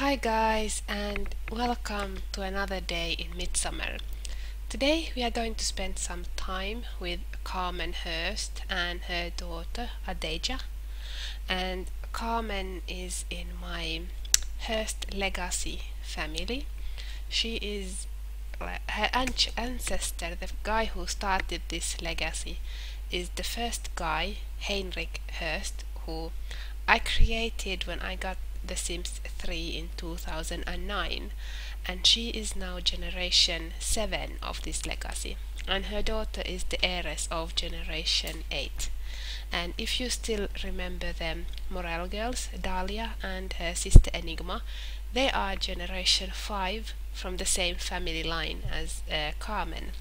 Hi guys, and welcome to another day in Midsomer. Today we are going to spend some time with Carmen Hurst and her daughter Adeja. And Carmen is in my Hurst legacy family. She is her ancestor, the guy who started this legacy, is the first guy, Heinrich Hurst, who I created when I got The Sims 3 in 2009, and she is now generation 7 of this legacy, and her daughter is the heiress of generation 8. And if you still remember them, Morel girls, Dahlia and her sister Enigma, they are generation 5 from the same family line as Carmen.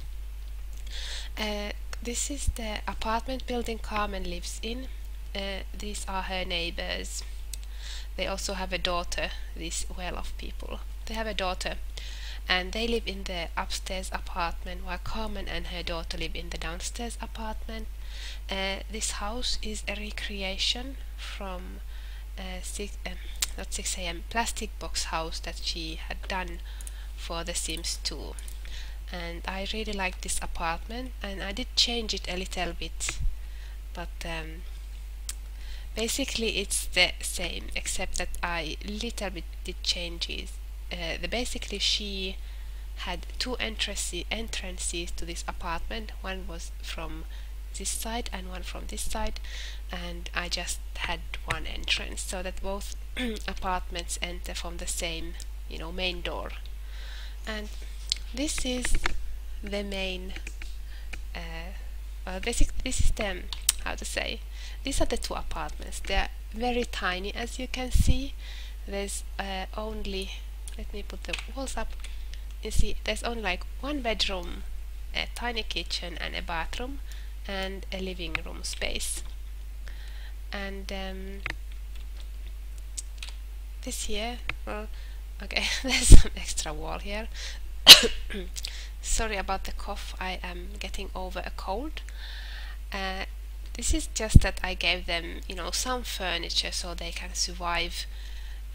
This is the apartment building Carmen lives in. These are her neighbors. They also have a daughter, this well-off people. They have a daughter, and they live in the upstairs apartment, while Carmen and her daughter live in the downstairs apartment. This house is a recreation from not 6am plastic box house that she had done for The Sims 2. And I really like this apartment, and I did change it a little bit, but basically it's the same, except that I little bit did changes. Basically she had two entrances to this apartment. One was from this side and one from this side, and I just had one entrance so that both apartments enter from the same, main door. And this is the main this is the, how to say, these are the two apartments. They are very tiny, as you can see. There's only, let me put the walls up. You see, there's only like one bedroom, a tiny kitchen and a bathroom, and a living room space. And this here, well, okay, there's some extra wall here. Sorry about the cough, I am getting over a cold. This is just that I gave them, some furniture so they can survive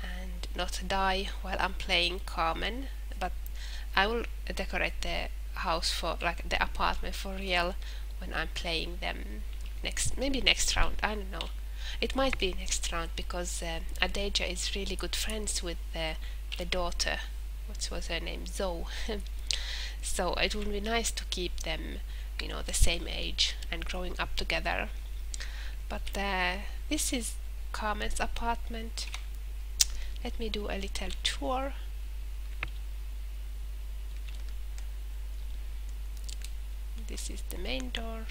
and not die while I'm playing Carmen. But I will decorate the house for, like, the apartment for real when I'm playing them maybe next round, I don't know. It might be next round because Adeja is really good friends with the daughter. What was her name? Zoe. So it would be nice to keep them, the same age and growing up together. But this is Carmen's apartment. Let me do a little tour. This is the main door.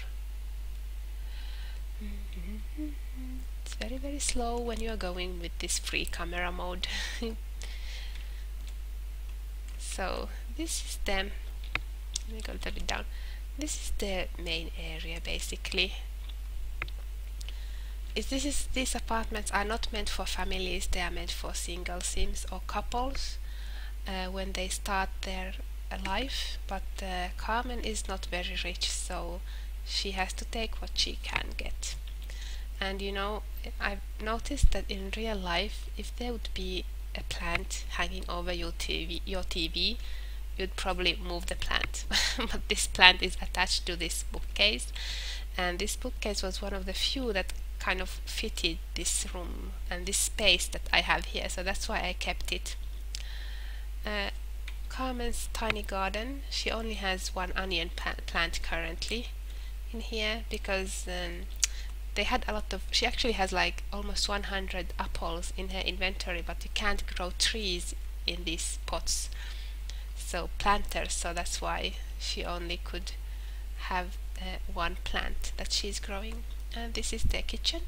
It's very, very slow when you are going with this free camera mode. So this is the, let me go a little bit down. This is the main area basically. These apartments are not meant for families, they are meant for single Sims or couples when they start their life. But Carmen is not very rich, so she has to take what she can get. And I've noticed that in real life, if there would be a plant hanging over your TV, you'd probably move the plant. But this plant is attached to this bookcase, and this bookcase was one of the few that kind of fitted this room and this space that I have here, so that's why I kept it. Carmen's tiny garden, she only has one onion plant currently in here because they had a lot of, she actually has like almost 100 apples in her inventory, but you can't grow trees in these pots, so planters, so that's why she only could have one plant that she's growing. And this is the kitchen,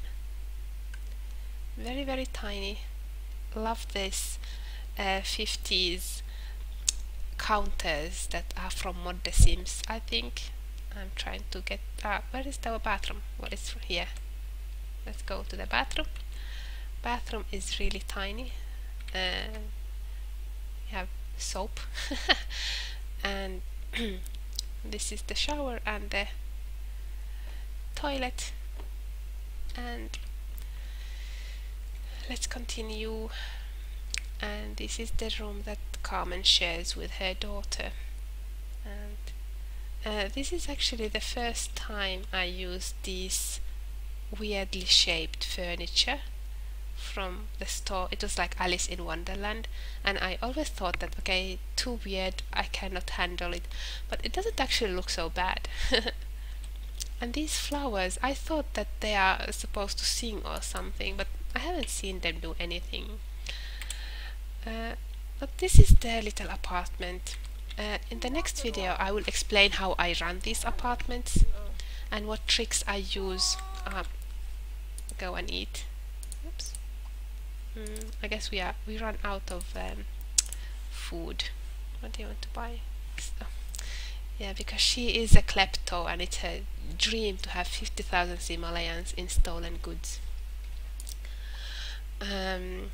very, very tiny. Love this 50s counters that are from Mod The Sims, I think. I'm trying to get, where is the bathroom? What is here? Let's go to the bathroom. Bathroom is really tiny. You have soap. And this is the shower and the toilet. And let's continue. And this is the room that Carmen shares with her daughter. And this is actually the first time I used these weirdly shaped furniture from the store. It was like Alice in Wonderland, and I always thought that, okay, too weird, I cannot handle it, but it doesn't actually look so bad. And these flowers, I thought that they are supposed to sing or something, but I haven't seen them do anything. But this is their little apartment. In the next video I will explain how I run these apartments and what tricks I use. Go and eat. Oops. I guess we run out of food. What do you want to buy? Yeah, because she is a klepto and it's her dream to have 50,000 simoleons in stolen goods. And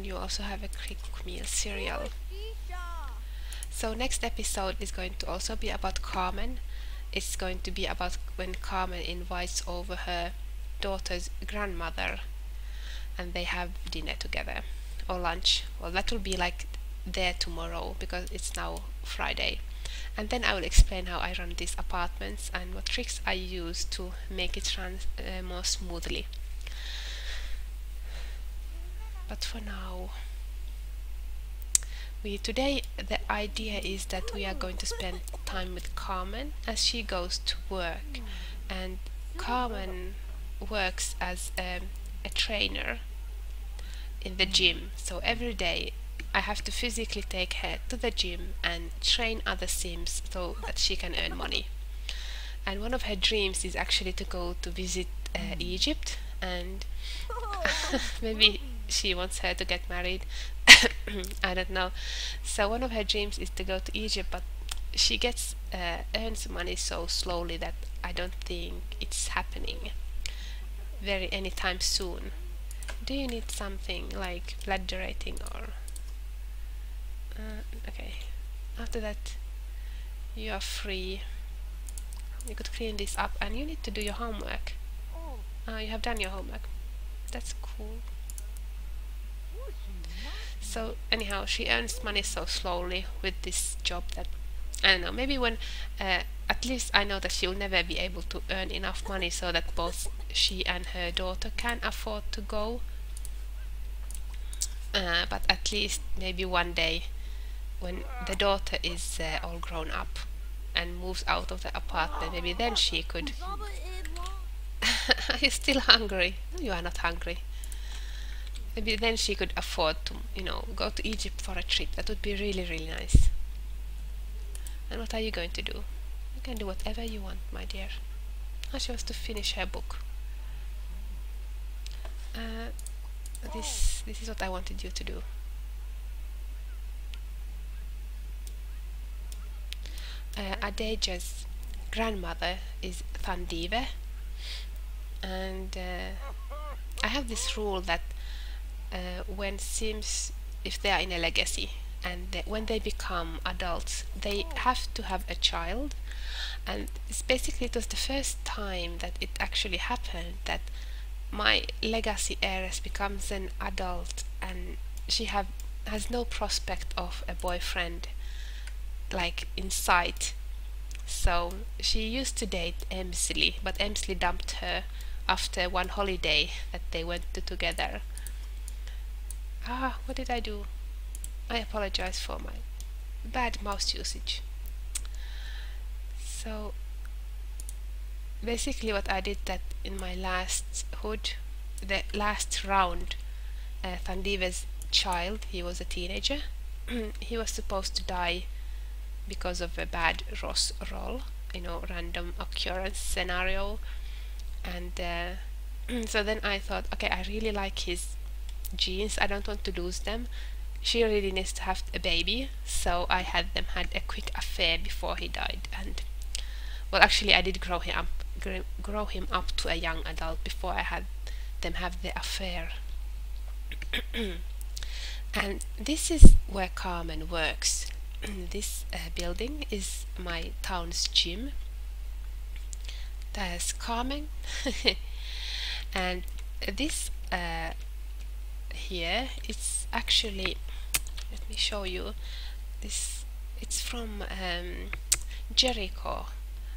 you also have a quick meal cereal. So next episode is going to also be about Carmen. It's going to be about when Carmen invites over her daughter's grandmother and they have dinner together or lunch. Well, that will be like there tomorrow because it's now Friday. And then I will explain how I run these apartments and what tricks I use to make it run more smoothly. But for now, today the idea is that we are going to spend time with Carmen as she goes to work, and Carmen works as a trainer in the gym, so every day I have to physically take her to the gym and train other Sims so that she can earn money. And one of her dreams is actually to go to visit Egypt, and maybe she wants her to get married. I don't know. So one of her dreams is to go to Egypt, but she earns money so slowly that I don't think it's happening anytime soon. Do you need something like blood donating or okay, after that you are free. You could clean this up, and you need to do your homework. You have done your homework. That's cool. So anyhow, she earns money so slowly with this job that I don't know, maybe when at least I know that she will never be able to earn enough money so that both she and her daughter can afford to go, but at least maybe one day when the daughter is all grown up and moves out of the apartment, maybe then she could. Are you still hungry? No, you are not hungry. Maybe then she could afford to, go to Egypt for a trip. That would be really, really nice. And what are you going to do? You can do whatever you want, my dear. Oh, she wants to finish her book. This is what I wanted you to do. Adeja's grandmother is Thandive, and I have this rule that when Sims, if they are in a legacy and when they become adults, they have to have a child, and it was the first time that it actually happened that my legacy heiress becomes an adult and she has no prospect of a boyfriend like in sight. So she used to date Emsley, but Emsley dumped her after one holiday that they went to together. What did I do? I apologize for my bad mouse usage. So basically what I did that in my last hood, the last round, Thandive's child, he was a teenager, he was supposed to die because of a bad Ross roll, random occurrence scenario, and so then I thought, okay, I really like his genes, I don't want to lose them. She really needs to have a baby, so I had them had a quick affair before he died, and well, actually I did grow him up to a young adult before I had them have the affair. And this is where Carmen works. This building is my town's gym. There's Carmen and this here. It's actually, let me show you this. It's from Jericho,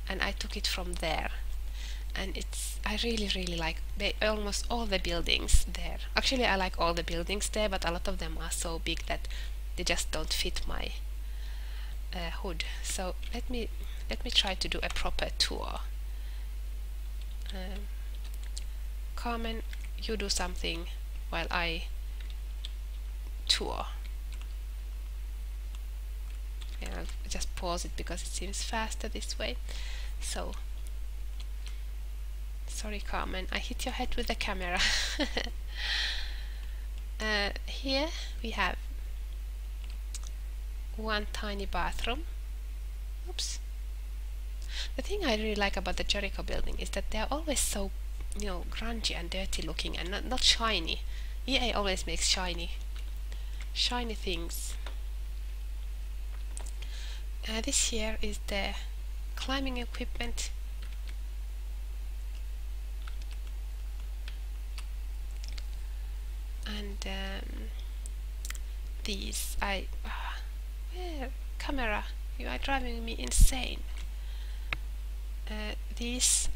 and I took it from there. And I really like almost all the buildings there. Actually, I like all the buildings there, but a lot of them are so big that they just don't fit my hood. So let me try to do a proper tour. Carmen, you do something while I tour. Yeah, I'll just pause it because it seems faster this way. So, sorry Carmen, I hit your head with the camera. Here we have one tiny bathroom. Oops. The thing I really like about the Jericho building is that they're always so, grungy and dirty looking and not shiny. EA always makes shiny things. This here is the climbing equipment. And these, camera, you are driving me insane. This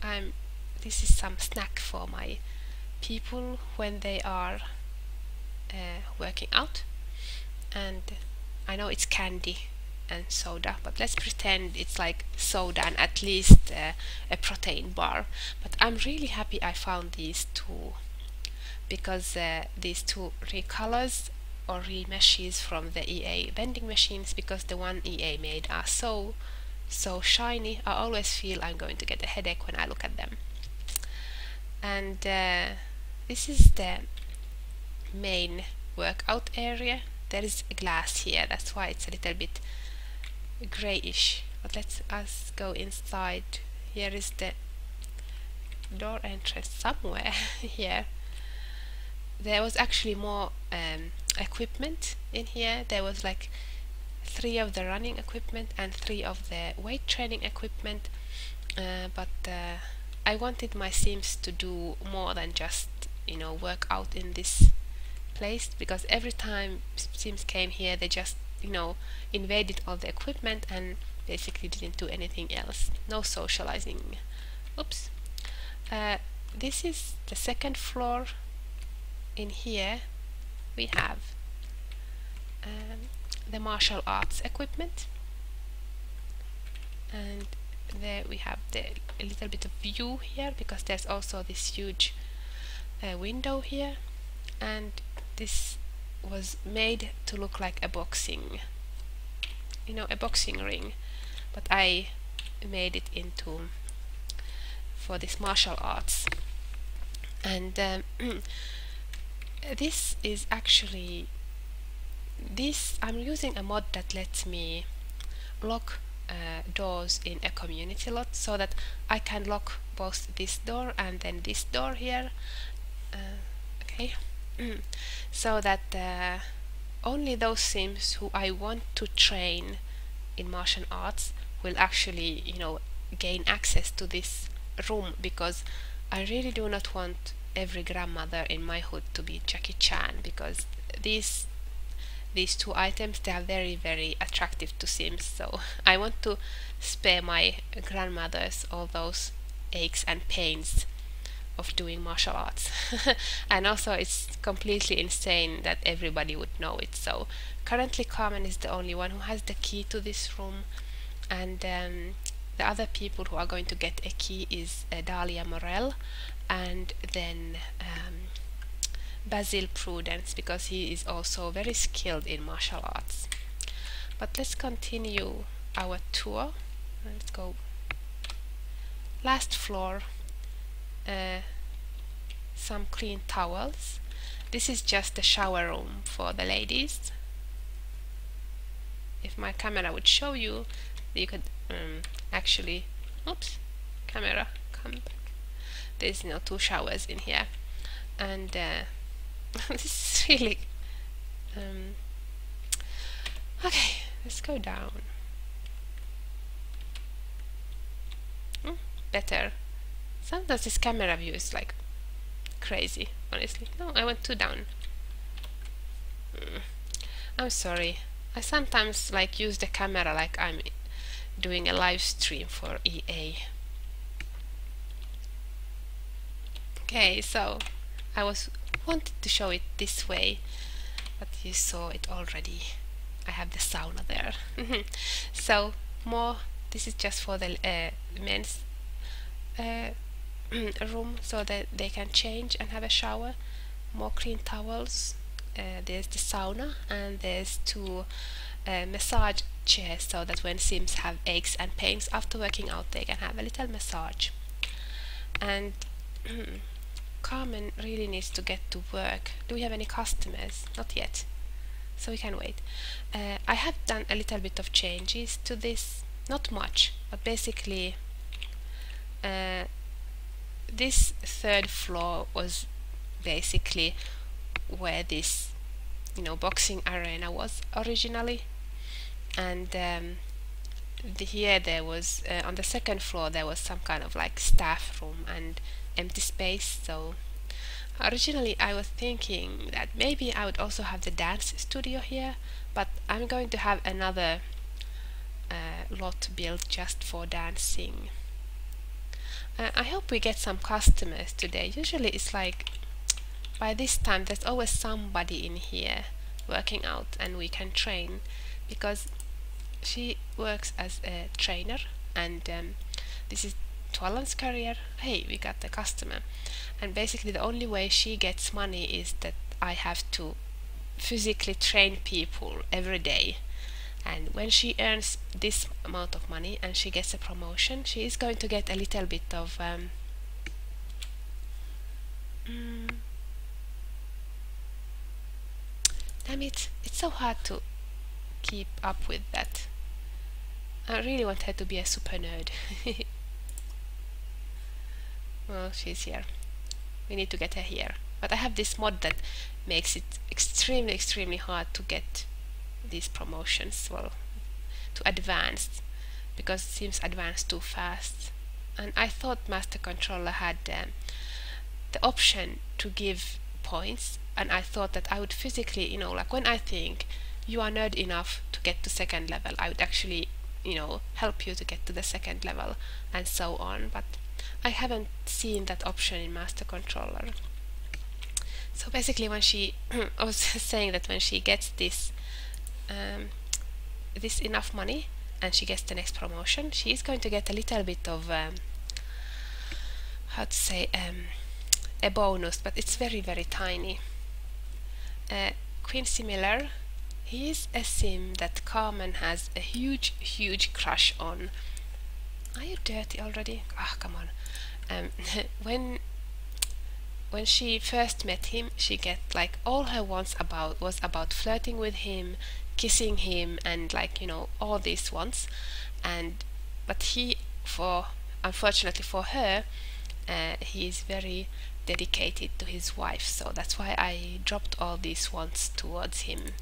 is some snack for my people when they are working out, and I know it's candy and soda, but let's pretend it's like soda and at least a protein bar. But I'm really happy I found these two, because these two recolors or remeshes from the EA vending machines, because the one EA made are so shiny. I always feel I'm going to get a headache when I look at them. And this is the main workout area. There is a glass here, that's why it's a little bit grayish. But let's us go inside. Here is the door entrance somewhere here. There was actually more equipment in here. There was like 3 of the running equipment and 3 of the weight training equipment, but I wanted my Sims to do more than just work out in this place, because every time Sims came here they just invaded all the equipment and basically didn't do anything else. No socializing. Oops. This is the second floor. In here we have the martial arts equipment, and there we have a little bit of view here, because there's also this huge window here, and this was made to look like a boxing ring, but I made it into for this martial arts. And this is actually I'm using a mod that lets me lock doors in a community lot, so that I can lock both this door and then this door here. Okay. So that only those Sims who I want to train in martial arts will actually gain access to this room, because I really do not want every grandmother in my hood to be Jackie Chan, because these 2 items, they are very attractive to Sims. So I want to spare my grandmothers all those aches and pains of doing martial arts. And also it's completely insane that everybody would know it. So currently Carmen is the only one who has the key to this room, and the other people who are going to get a key is Dahlia Morel, and then Basil Prudence, because he is also very skilled in martial arts. But let's continue our tour. Let's go last floor. Some clean towels. This is just the shower room for the ladies. If my camera would show you, you could actually, oops, camera, come back. There's 2 showers in here, and this is really okay. Let's go down. Better. Sometimes this camera view is like crazy, honestly. No, I went 2 down. I'm sorry. I sometimes like use the camera like I'm doing a live stream for EA. Okay, so I was wanted to show it this way, but you saw it already. I have the sauna there. So more. This is just for the men's room, so that they can change and have a shower. More clean towels. There's the sauna, and there's two massage chairs, so that when Sims have aches and pains after working out, they can have a little massage. And Carmen really needs to get to work. Do we have any customers? Not yet, so we can wait. I have done a little bit of changes to this, not much, but basically this third floor was basically where this boxing arena was originally, and here there was on the second floor there was some kind of like staff room and empty space. So originally I was thinking that maybe I would also have the dance studio here, but I'm going to have another lot built just for dancing. I hope we get some customers today. Usually it's like by this time there's always somebody in here working out and we can train, because she works as a trainer, and this is Twallan's career. Hey, we got the customer, and basically the only way she gets money is that I have to physically train people every day. And when she earns this amount of money and she gets a promotion, she is going to get a little bit of damn it, it's so hard to keep up with that. I really want her to be a super nerd. Well, she's here. We need to get her here. But I have this mod that makes it extremely hard to get these promotions, well, to advanced, because it seems advanced too fast. And I thought Master Controller had the option to give points, and I thought that I would physically, like when I think you are nerd enough to get to second level, I would actually, help you to get to the second level and so on, but I haven't seen that option in Master Controller. So basically when she I was saying that when she gets this this enough money and she gets the next promotion, she is going to get a little bit of how to say, a bonus, but it's very tiny. Quincy Miller, he is a sim that Carmen has a huge crush on. Are you dirty already? Ah, come on. When she first met him, she get like all her wants was about flirting with him, kissing him, and like all these wants. But unfortunately for her, he is very dedicated to his wife, so that's why I dropped all these wants towards him.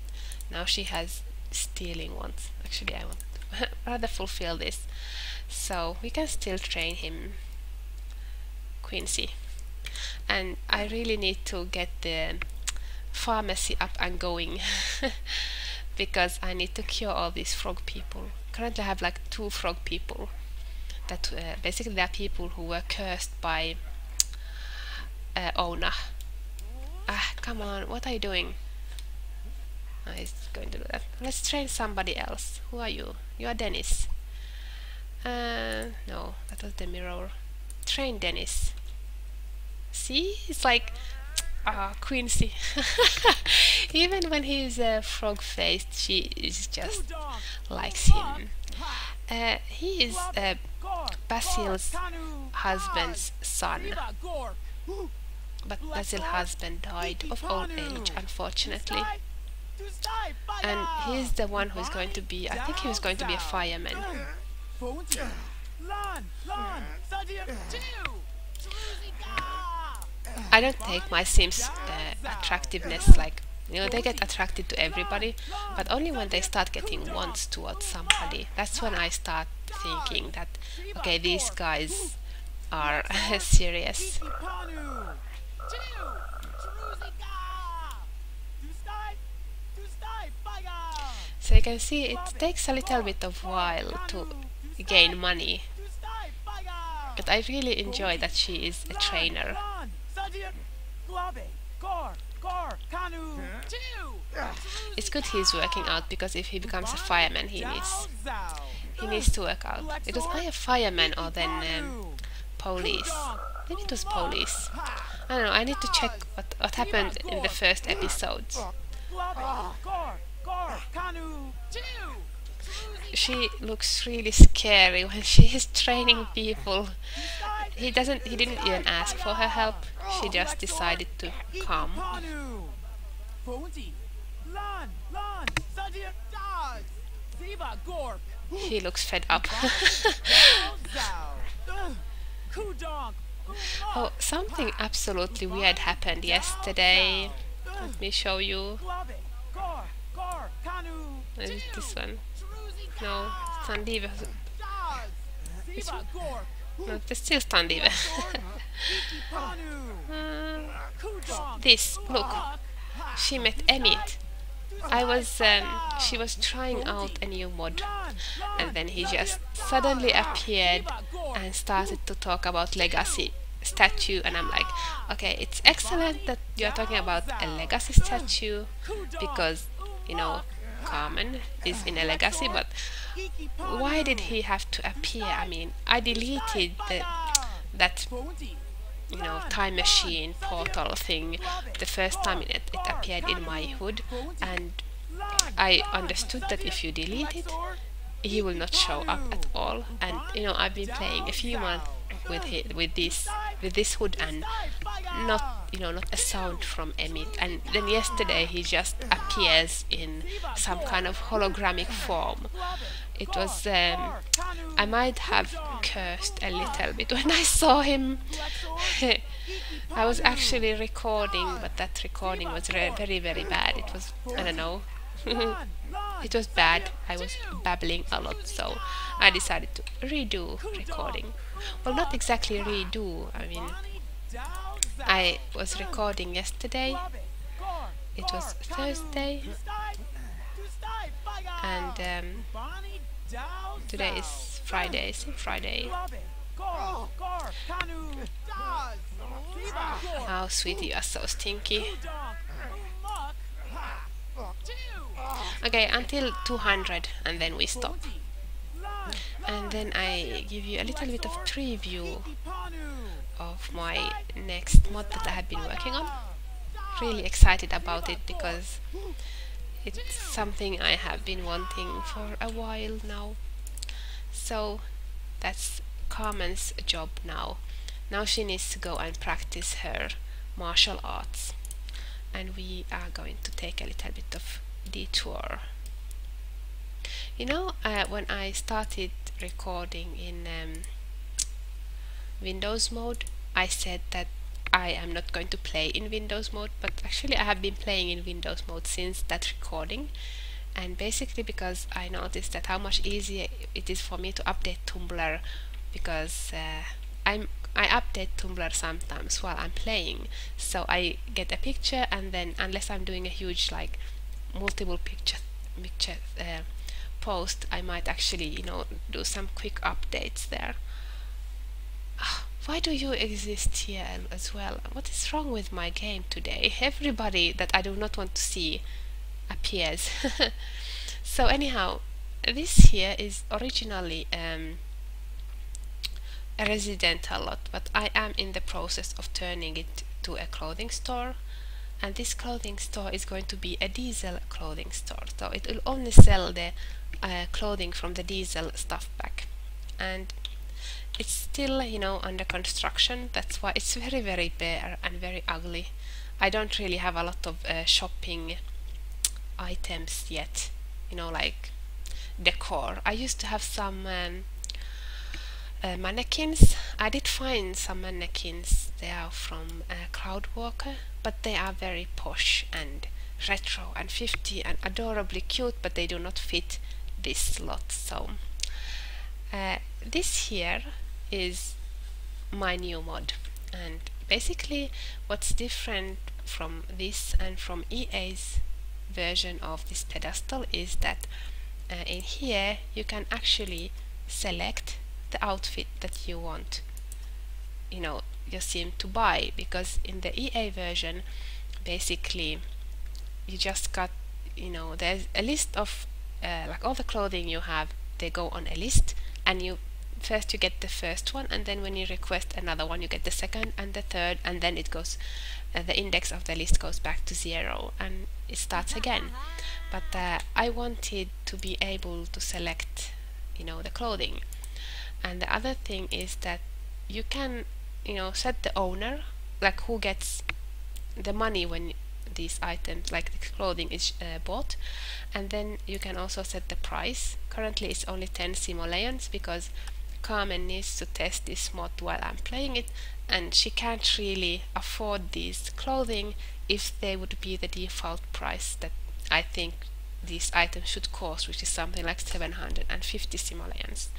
Now she has stealing wants. Actually, I want to rather fulfill this, so we can still train him, Quincy. And I really need to get the pharmacy up and going because I need to cure all these frog people. Currently I have like 2 frog people that basically they are people who were cursed by Ona. Ah, come on, what are you doing? Oh, he's going to do that. Let's train somebody else. Who are you? You are Dennis. No, that was the mirror. Train Dennis. See? It's like Quincy. Even when he's frog-faced, she is just likes him. He is Basil's husband's son, but Basil's husband died of old age, unfortunately. And he's the one who's going to be, I think he was going to be a fireman. I don't take my Sims attractiveness like, they get attracted to everybody, but only when they start getting wants towards somebody. That's when I start thinking that, okay, these guys are serious. So you can see it takes a little bit of while to gain money, but I really enjoy that she is a trainer. It's good he's working out, because if he becomes a fireman he needs to work out. It was either fireman or then police. Maybe it was police. I don't know, I need to check what happened in the first episodes. She looks really scary when she is training people. He didn't even ask for her help. She just decided to come. He looks fed up. Oh, something absolutely weird happened yesterday. Let me show you. Is it this one? No, Standive. No, it's still Standive. This, look. She met Emmett. She was trying out a new mod, and then he just suddenly appeared and started to talk about legacy statue, and I'm like, okay, it's excellent that you're talking about a legacy statue, because, you know, Carmen is in a legacy, but why did he have to appear? I mean, I deleted that you know, time machine portal thing the first time it appeared in my HUD, and I understood that if you delete it, he will not show up at all. And you know, I've been playing a few months with this HUD, and not a sound from Emmett, and then yesterday he just appears in some kind of hologramic form. It was I might have cursed a little bit when I saw him. I was actually recording, but that recording was very, very bad. It was, I don't know, it was bad. I was babbling a lot, so I decided to redo recording. Well, not exactly redo. I mean, I was recording yesterday. It was Thursday, and today is Friday. Is it Friday? Oh, sweetie, you are so stinky. Okay, until 200, and then we stop. And then I give you a little bit of preview of my next mod that I have been working on. Really excited about it, because it's something I have been wanting for a while now. So that's Carmen's job now. Now she needs to go and practice her martial arts, and we are going to take a little bit of detour. You know, when I started recording in Windows mode, I said that I am not going to play in Windows mode, but actually I have been playing in Windows mode since that recording, and basically because I noticed that how much easier it is for me to update Tumblr, because I update Tumblr sometimes while I'm playing, so I get a picture, and then unless I'm doing a huge, like, multiple picture post, I might actually, you know, do some quick updates there. Why do you exist here as well? What is wrong with my game today? Everybody that I do not want to see appears. So anyhow, this here is originally a residential lot, but I am in the process of turning it to a clothing store, and this clothing store is going to be a diesel clothing store, so it will only sell the clothing from the diesel stuff pack, and it's still, you know, under construction. That's why it's very, very bare and very ugly. I don't really have a lot of shopping items yet, you know, like decor. I used to have some mannequins. I did find some mannequins. They are from Cloudwalker, but they are very posh and retro and 50 and adorably cute, but they do not fit this slot. So this here is my new mod, and basically what's different from this and from EA's version of this pedestal is that in here you can actually select the outfit that you want, your sim to buy, because in the EA version basically you just got, there's a list of like all the clothing you have, they go on a list, and you get the first one, and then when you request another one you get the second and the third, and then it goes, the index of the list goes back to 0 and it starts again. But I wanted to be able to select, the clothing. And the other thing is that you can, set the owner, like who gets the money when these items, like the clothing, is bought, and then you can also set the price. Currently it's only 10 simoleons because Carmen needs to test this mod while I'm playing it, and she can't really afford these clothing if they would be the default price that I think these items should cost, which is something like 750 simoleons,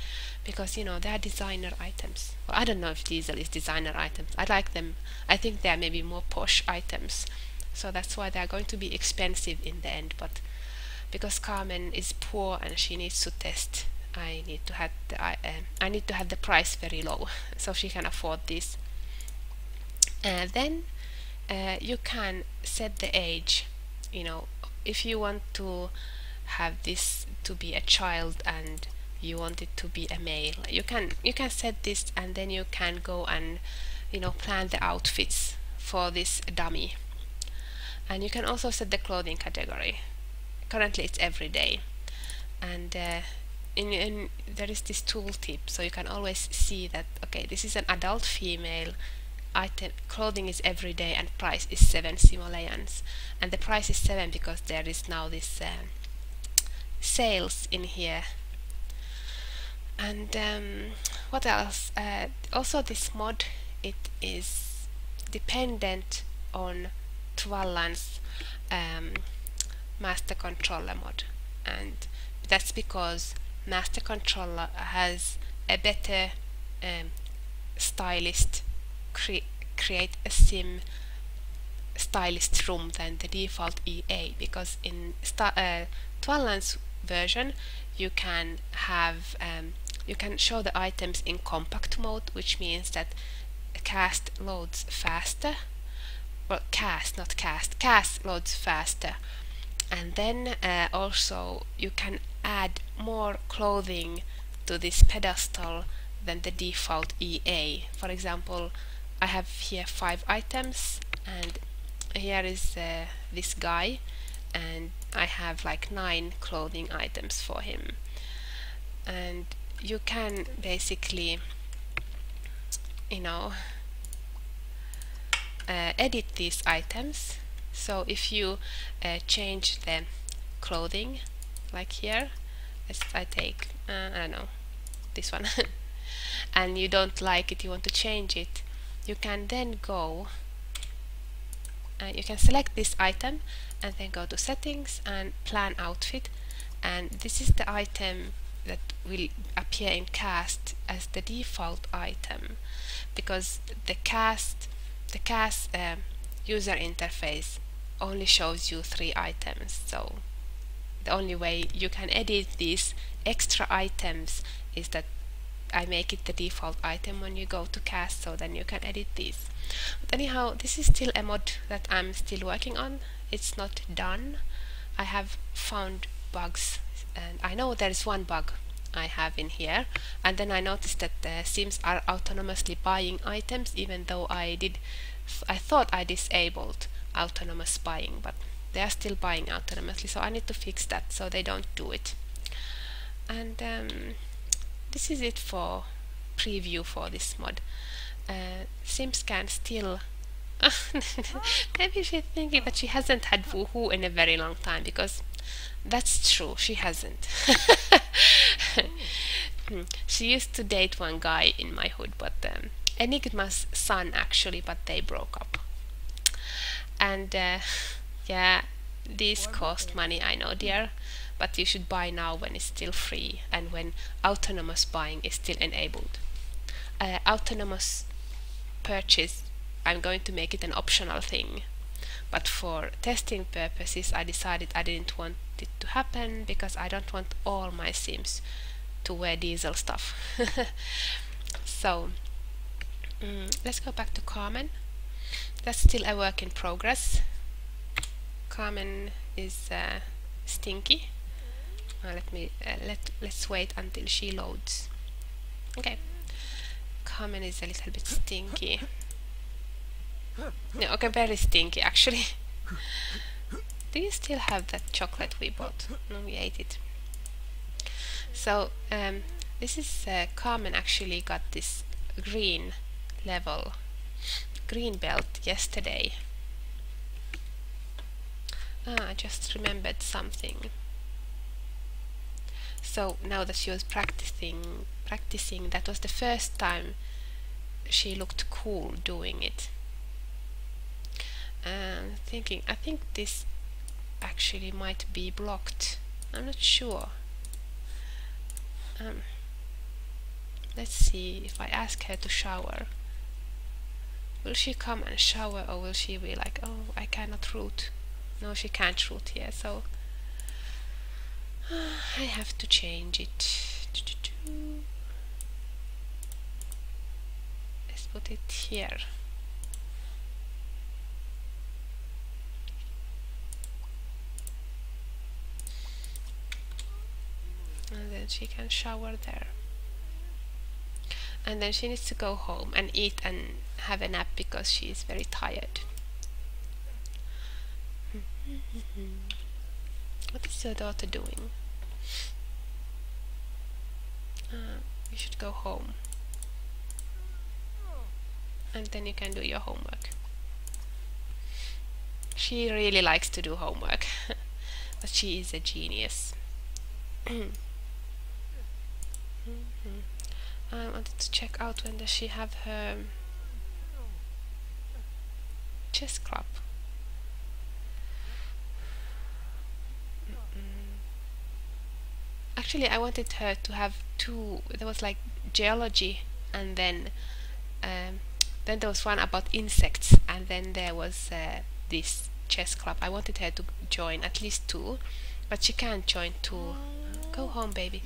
because they are designer items. Well, I don't know if diesel is designer items. I like them. I think they are maybe more posh items, so that's why they are going to be expensive in the end. But because Carmen is poor and she needs to test, I need to have the price very low so she can afford this. Then you can set the age. If you want to have this to be a child and you want it to be a male, you can set this, and then you can go and plan the outfits for this dummy. And you can also set the clothing category. Currently it's everyday, and there is this tooltip, so you can always see that, okay, this is an adult female item, clothing is everyday, and price is 7 simoleons. And the price is 7 because there is now this sales in here. And what else? Also this mod, it is dependent on Tvallan's master controller mod, and that's because master controller has a better stylist create a sim stylist room than the default EA, because in Tvallan's version you can have you can show the items in compact mode, which means that cast loads faster. Well, cast loads faster, and then also you can add more clothing to this pedestal than the default EA. For example, I have here 5 items, and here is this guy, and I have like 9 clothing items for him. And you can basically edit these items. So if you change the clothing, like here, I take I don't know, this one and you don't like it, you want to change it, you can then go and you can select this item and then go to settings and plan outfit, and this is the item that will appear in cast as the default item, because the cast user interface only shows you 3 items. So the only way you can edit these extra items is that I make it the default item when you go to cast, so then you can edit these. But anyhow, this is still a mod that I'm still working on. It's not done. I have found bugs, and I know there is one bug I have in here, and then I noticed that the sims are autonomously buying items, even though I thought I disabled autonomous buying, but they are still buying autonomously, so I need to fix that so they don't do it. And this is it for preview for this mod. Sims can still maybe she's thinking that she hasn't had woohoo in a very long time, because that's true, she hasn't. She used to date one guy in my hood, but Enigma's son actually, but they broke up. And yeah, these cost money, I know, dear, but you should buy now when it's still free and when autonomous buying is still enabled. Autonomous purchase, I'm going to make it an optional thing, but for testing purposes I decided I didn't want it to happen because I don't want all my Sims to wear diesel stuff. So let's go back to Carmen. That's still a work in progress. Carmen is stinky. Let's wait until she loads. Okay, Carmen is a little bit stinky. No, okay, very stinky actually. Do you still have that chocolate we bought? No, we ate it. So this is Carmen actually got this green belt yesterday. I just remembered something. So now that she was practicing, that was the first time she looked cool doing it. I think this actually might be blocked. I'm not sure. Let's see if I ask her to shower. Will she come and shower, or will she be like, oh, I cannot root? No, she can't root here, so I have to change it. Let's put it here. And then she can shower there. And then she needs to go home and eat and have a nap because she is very tired. What is your daughter doing? You should go home. And then you can do your homework. She really likes to do homework. But she is a genius. I wanted to check out when does she have her chess club. Actually, I wanted her to have two. There was like geology, and then there was one about insects, and then there was this chess club. I wanted her to join at least two, but she can't join two. Go home, baby.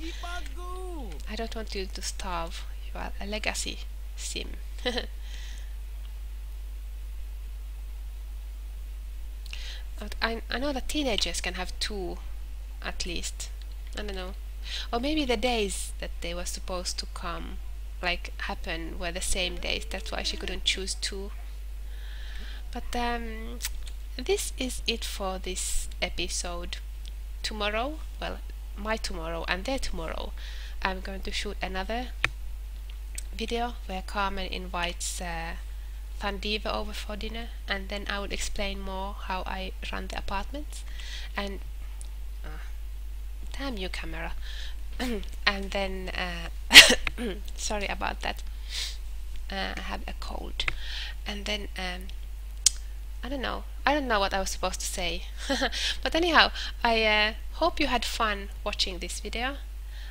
I don't want you to starve. You are a legacy sim. But I know that teenagers can have two at least. I don't know. Or maybe the days that they were supposed to come, like, happen were the same days. That's why she couldn't choose two. But this is it for this episode. Tomorrow, well, my tomorrow and their tomorrow, I'm going to shoot another video where Carmen invites Thandiva over for dinner, and then I will explain more how I run the apartments, and damn you, camera. And then sorry about that, I have a cold. And then I don't know what I was supposed to say. But anyhow, I hope you had fun watching this video.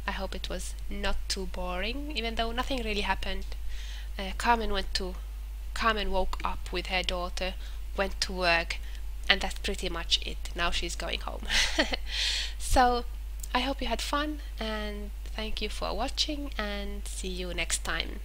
I hope it was not too boring, even though nothing really happened. Carmen woke up with her daughter, went to work, and that's pretty much it. Now she's going home. So I hope you had fun, and thank you for watching, and see you next time.